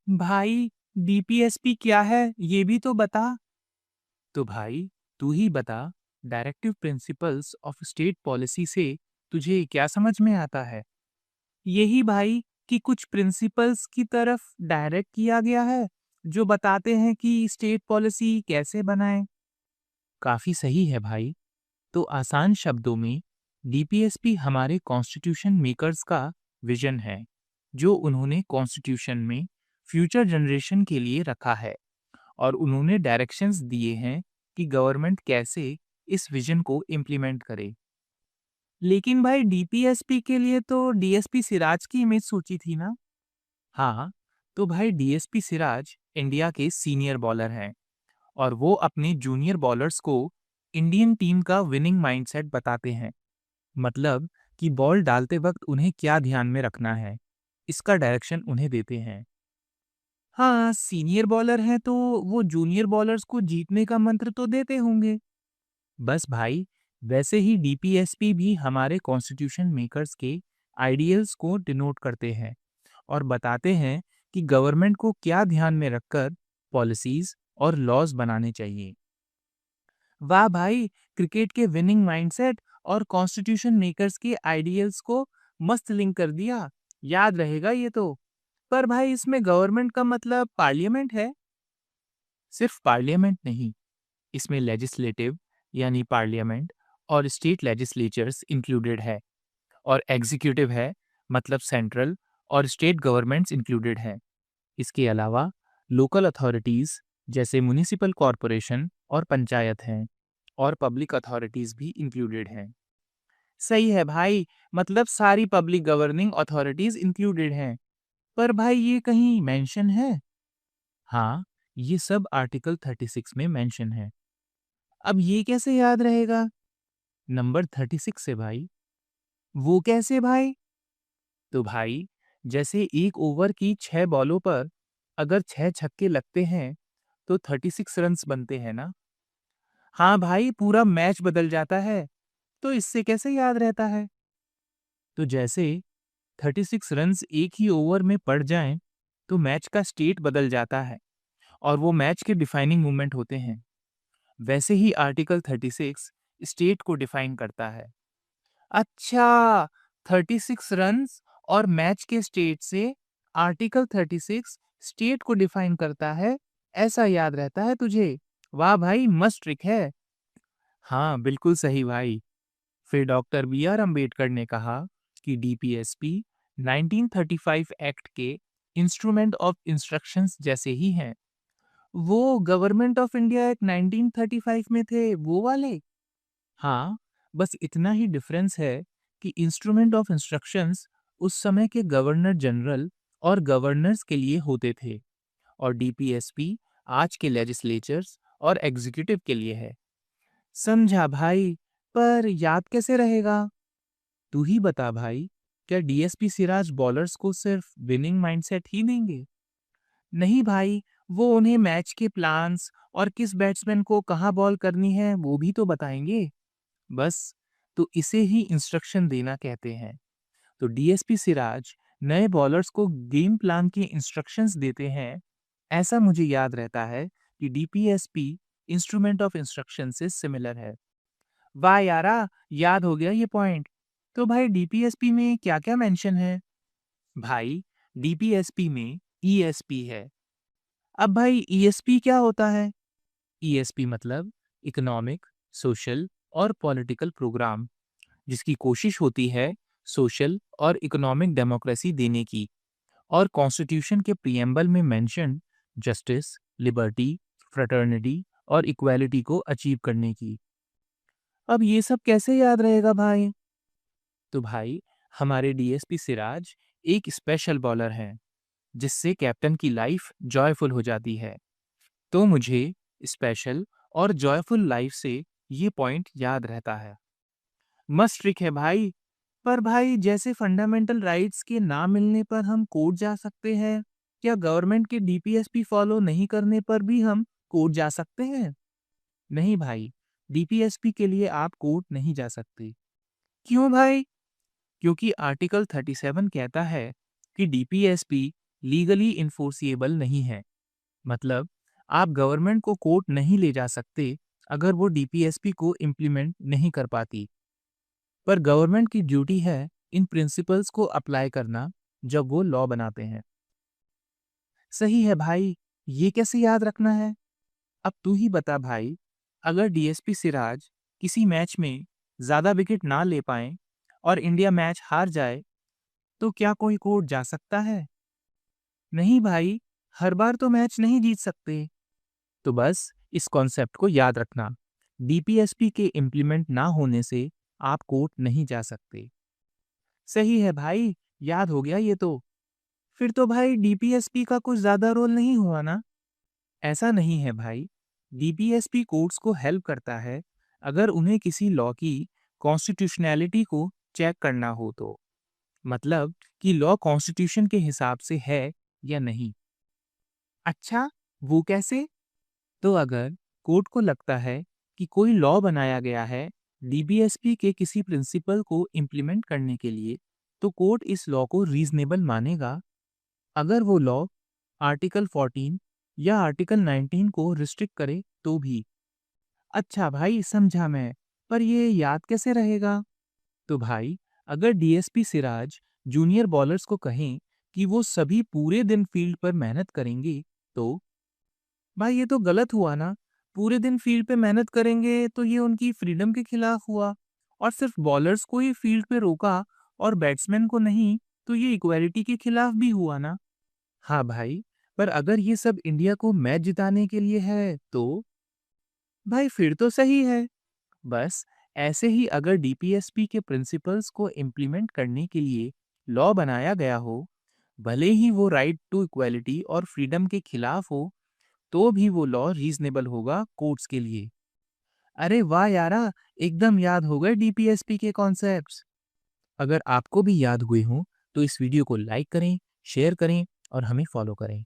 भाई, डीपीएसपी क्या है ये भी तो बता। तो भाई, तू ही बता, directive principles of state policy से तुझे क्या समझ में आता है? यही भाई, कि कुछ प्रिंसिपल्स की तरफ डायरेक्ट किया गया है जो बताते हैं कि स्टेट पॉलिसी कैसे बनाएं। काफी सही है भाई। तो आसान शब्दों में, डीपीएसपी हमारे कॉन्स्टिट्यूशन मेकर्स का विजन है, जो उन्होंने कॉन्स्टिट्यूशन में फ्यूचर जनरेशन के लिए रखा है, और उन्होंने डायरेक्शंस दिए हैं कि गवर्नमेंट कैसे इस विजन को इम्प्लीमेंट करे। लेकिन भाई, डीपीएसपी के लिए तो डीएसपी सिराज की इमेज सोची थी ना? हाँ, तो भाई डीएसपी सिराज इंडिया के सीनियर बॉलर हैं, और वो अपने जूनियर बॉलर्स को इंडियन टीम का विनिंग माइंडसेट बताते हैं। मतलब कि बॉल डालते वक्त उन्हें क्या ध्यान में रखना है, इसका डायरेक्शन उन्हें देते हैं। हाँ, सीनियर बॉलर हैं तो वो जूनियर बॉलर्स को जीतने का मंत्र तो देते होंगे। बस भाई, वैसे ही डीपीएसपी भी हमारे कॉन्स्टिट्यूशन मेकर्स के आइडियल्स को डिनोट करते हैं, और बताते हैं कि गवर्नमेंट को क्या ध्यान में रखकर पॉलिसीज और लॉज बनाने चाहिए। वाह भाई, क्रिकेट के विनिंग माइंडसेट और कॉन्स्टिट्यूशन मेकर्स के आइडियल्स को मस्त लिंक कर दिया। याद रहेगा ये तो। पर भाई, इसमें गवर्नमेंट का मतलब पार्लियामेंट है? सिर्फ पार्लियामेंट नहीं, इसमें लेजिस्लेटिव यानी पार्लियामेंट और स्टेट लेजिस्लेचर्स इंक्लूडेड है, और एग्जीक्यूटिव है, मतलब सेंट्रल और स्टेट गवर्नमेंट्स इंक्लूडेड हैं। इसके अलावा लोकल अथॉरिटीज़ जैसे म्युनिसिपल कॉरपोरेशन और पंचायत हैं, और पब्लिक अथॉरिटीज़ भी इंक्लूडेड हैं। सही है भाई, मतलब सारी पब्लिक गवर्निंग अथॉरिटीज़ इंक्लूडेड हैं। पर भाई, ये कहीं मेंशन है? हाँ, ये सब आर्टिकल 36 में मेंशन है। अब ये कैसे याद रहेगा? नंबर 36 से भाई। वो कैसे भाई? तो भाई, जैसे एक ओवर की 6 बॉलों पर अगर 6 छक्के लगते हैं तो 36 रन्स बनते हैं ना? हाँ भाई, पूरा मैच बदल जाता है। तो इससे कैसे याद रहता है? तो जैसे 36 रन्स एक ही ओवर में पड़ जाएं, तो मैच का स्टेट बदल जाता है, और वो मैच के डिफाइनिंग मोमेंट होते हैं। वैसे ही आर्टिकल 36 स्टेट को डिफाइन करता है। अच्छा, 36 रन्स और मैच के स्टेट से आर्टिकल 36 स्टेट को डिफाइन करता है, ऐसा याद रहता है तुझे। वाह भाई, मस्त ट्रिक है। हाँ, बिल्कुल सही भाई। फिर डॉक्टर बी आर अम्बेडकर ने कहा कि डीपीएसपी 1935 एक्ट के इंस्ट्रूमेंट ऑफ इंस्ट्रक्शंस जैसे ही हैं। वो गवर्नमेंट ऑफ इंडिया एक्ट 1935 में थे, वो वाले? हाँ, बस इतना ही डिफरेंस है कि इंस्ट्रूमेंट ऑफ इंस्ट्रक्शंस उस समय के गवर्नर जनरल और गवर्नर्स के लिए होते थे, और डीपीएसपी आज के लेजिस्लेचर्स और एग्जीक्यूटिव के लिए है। समझा भाई, पर याद कैसे रहेगा? तू ही बता भाई, क्या डीएसपी सिराज बॉलर्स को सिर्फ विनिंग माइंडसेट ही देंगे? नहीं भाई, वो उन्हें मैच के प्लान्स और किस बैट्समैन को कहाँ बॉल करनी है वो भी तो बताएंगे। बस, तो इसे ही इंस्ट्रक्शन देना कहते हैं। तो डीएसपी सिराज नए बॉलर्स को गेम प्लान के इंस्ट्रक्शंस देते हैं। ऐसा मुझे याद रहता है कि डीपीएसपी इंस्ट्रूमेंट ऑफ इंस्ट्रक्शन से सिमिलर है। वाह यारा, याद हो गया ये पॉइंट। तो भाई, डीपीएसपी में क्या-क्या मेंशन है? भाई, डीपीएसपी में ईएसपी है। अब भाई, ईएसपी क्या होता है? ईएसपी मतलब इकोनॉमिक, सोशल और पॉलिटिकल प्रोग्राम, जिसकी कोशिश होती है सोशल और इकोनॉमिक डेमोक्रेसी देने की, और कॉन्स्टिट्यूशन के प्रीएम्बल में मेंशन जस्टिस, लिबर्टी, फ्रेटर्निटी और इक्वालिटी को अचीव करने की। अब ये सब कैसे याद रहेगा भाई? तो भाई, हमारे डीएसपी सिराज एक स्पेशल बॉलर हैं, जिससे कैप्टन की लाइफ जॉयफुल हो जाती है। तो मुझे स्पेशल और जॉयफुल लाइफ से ये पॉइंट याद रहता है। मस्त ट्रिक है भाई। पर भाई, जैसे फंडामेंटल राइट्स के ना मिलने पर हम कोर्ट जा सकते हैं, क्या गवर्नमेंट के डीपीएसपी फॉलो नहीं करने पर भी हम कोर्ट जा सकते हैं? नहीं भाई, डीपीएसपी के लिए आप कोर्ट नहीं जा सकते। क्यों भाई? क्योंकि आर्टिकल 37 कहता है कि डीपीएसपी लीगली इन्फोर्सिएबल नहीं है। मतलब आप गवर्नमेंट को कोर्ट नहीं ले जा सकते अगर वो डीपीएसपी को इम्प्लीमेंट नहीं कर पाती। पर गवर्नमेंट की ड्यूटी है इन प्रिंसिपल्स को अप्लाई करना जब वो लॉ बनाते हैं। सही है भाई, ये कैसे याद रखना है? अब तू ही बता भाई, अगर डीएसपी सिराज किसी मैच में ज़्यादा विकेट ना ले पाएँ और इंडिया मैच हार जाए, तो क्या कोई कोर्ट जा सकता है? नहीं भाई, हर बार तो मैच नहीं जीत सकते। तो बस इस कॉन्सेप्ट को याद रखना। डीपीएसपी के इम्प्लीमेंट ना होने से आप कोर्ट नहीं जा सकते। सही है भाई, याद हो गया ये तो। फिर तो भाई डीपीएसपी का कुछ ज़्यादा रोल नहीं हुआ ना? ऐसा नहीं है भाई। डीपीएसपी कोर्ट्स को हेल्प करता है अगर उन्हें किसी लॉ की कॉन्स्टिट्यूशनैलिटी को चेक करना हो तो। मतलब कि लॉ कॉन्स्टिट्यूशन के हिसाब से है या नहीं। अच्छा, वो कैसे? तो अगर कोर्ट को लगता है कि कोई लॉ बनाया गया है डीबीएसपी के किसी प्रिंसिपल को इम्प्लीमेंट करने के लिए, तो कोर्ट इस लॉ को रीजनेबल मानेगा अगर वो लॉ आर्टिकल 14 या आर्टिकल 19 को रिस्ट्रिक्ट करे तो भी। अच्छा भाई, समझा मैं। पर ये याद कैसे रहेगा? तो भाई, अगर डीएसपी सिराज जूनियर बॉलर्स को कहें कि वो सभी पूरे दिन फील्ड पर मेहनत करेंगे, तो भाई ये तो गलत हुआ ना। पूरे दिन फील्ड पे मेहनत करेंगे तो ये उनकी फ्रीडम के खिलाफ हुआ, और सिर्फ बॉलर्स को ही फील्ड पे रोका और बैट्समैन को नहीं, तो ये इक्वालिटी के खिलाफ भी हुआ ना। हाँ भाई, पर अगर ये सब इंडिया को मैच जिताने के लिए है तो भाई फिर तो सही है। बस ऐसे ही अगर डीपीएसपी के प्रिंसिपल्स को इम्प्लीमेंट करने के लिए लॉ बनाया गया हो, भले ही वो राइट टू इक्वालिटी और फ्रीडम के खिलाफ हो, तो भी वो लॉ रीजनेबल होगा कोर्ट्स के लिए। अरे वाह यारा, एकदम याद हो गए डीपीएसपी के कॉन्सेप्ट्स। अगर आपको भी याद हुए हों, तो इस वीडियो को लाइक करें, शेयर करें और हमें फॉलो करें।